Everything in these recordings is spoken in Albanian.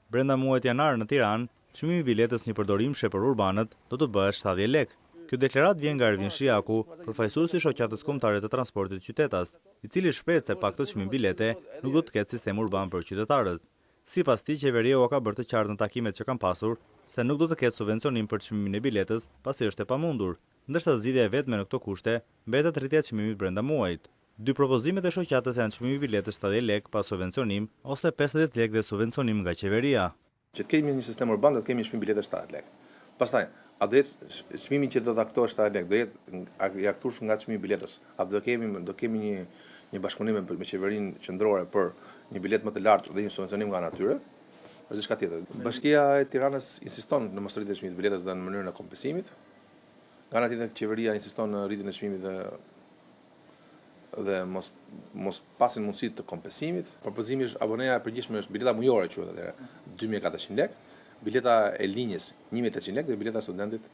Brenda muajit janar në Tiranë, çmimi i biletës një përdorim për urbanët do të bëhet 70 lekë. Kjo deklaratë vjen nga Ervin Shiaku, përfaqësuesi i shoqatës kombëtare të transportit qytetas, i cili shpreh se pak të çmim bilete nuk do të ketë sistem urban për qytetarët. Sipas tij, qeveria u ka bërë të qartë në takimet që kanë pasur se nuk do të ketë subvencionim për çmimin e biletës, pasi është e pamundur, ndërsa zgjidhja e vetme në këto kushte mbetet rritja e çmimit brenda muajit. Dy propozimet e shoqatës janë çmimi i biletës 70 lekë pa subvencionim ose 50 lekë dhe subvencionim nga qeveria. Që të kemi një sistem urban, do të kemi çmim biletës 70 lekë. Pastaj, a do jetë çmimi që do të aktohet 70 lekë, do jetë i aktuar nga çmimi i biletës. A do kemi një bashkëpunim me qeverinë qendrore për një biletë më të lartë dhe një subvencionim nga natyre? Është diçka tjetër. Bashkia e Tiranës insiston në mos rritjen e çmimit të biletës dhe në mënyrën e kompensimit. Nga ana tjetër, qeveria insiston në rritjen e çmimit dhe mos pasin mundësi të kompensimit. Propozimi është aboneja e përgjithshme është bileta mujore quhet atëherë 2400 lekë, bileta e linjës 1800 lekë dhe bileta e studentit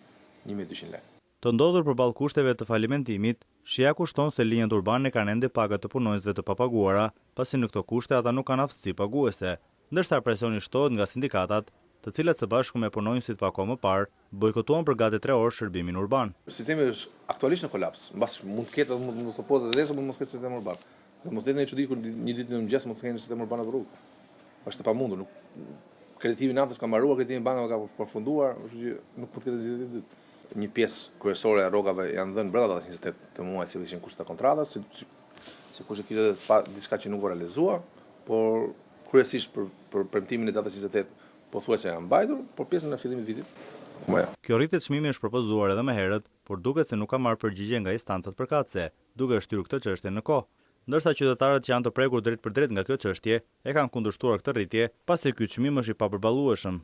1200 lekë. Të ndodhur përballë kushteve të falimentimit, Shiaku shton se linjat urbane kanë ende pagat të punonjësve të papaguara, pasi në këto kushte ata nuk kanë aftësi paguese, ndërsa presioni shtohet nga sindikatat, të cilat së bashku me punonjësit pa kohë më parë bojkotuan për gati 3 orë shërbimin urban. Sistemi është aktualisht në kolaps, mbas mund të ketë mos apo të drejtë mund mos ketë sistem urban. Do mos jetë një çudi kur një ditë në mëngjes mos kenë sistem urban në rrugë. Është e pamundur, kreditimi naftës ka mbaruar, kreditimi bankave ka përfunduar, nuk mund të ketë zgjidhje dytë. Një pjesë kryesore e rrogave janë dhënë brenda datës 28 të muajit si ishin kushtet e kontratës, sikur se kishte pa diçka që nuk u realizua, por kryesisht për premtimin e datës 28 pothuajse janë mbajtur, por pjesën e fillimit të vitit. Kjo rritje çmimi është propozuar edhe më herët, por duket se nuk ka marrë përgjigje nga instancat përkatëse, duke shtyrë këtë çështje në kohë. Ndërsa qytetarët që janë të prekur drejt për drejt nga kjo çështje e kanë kundërshtuar këtë rritje, pasi ky çmim është i papërballueshëm.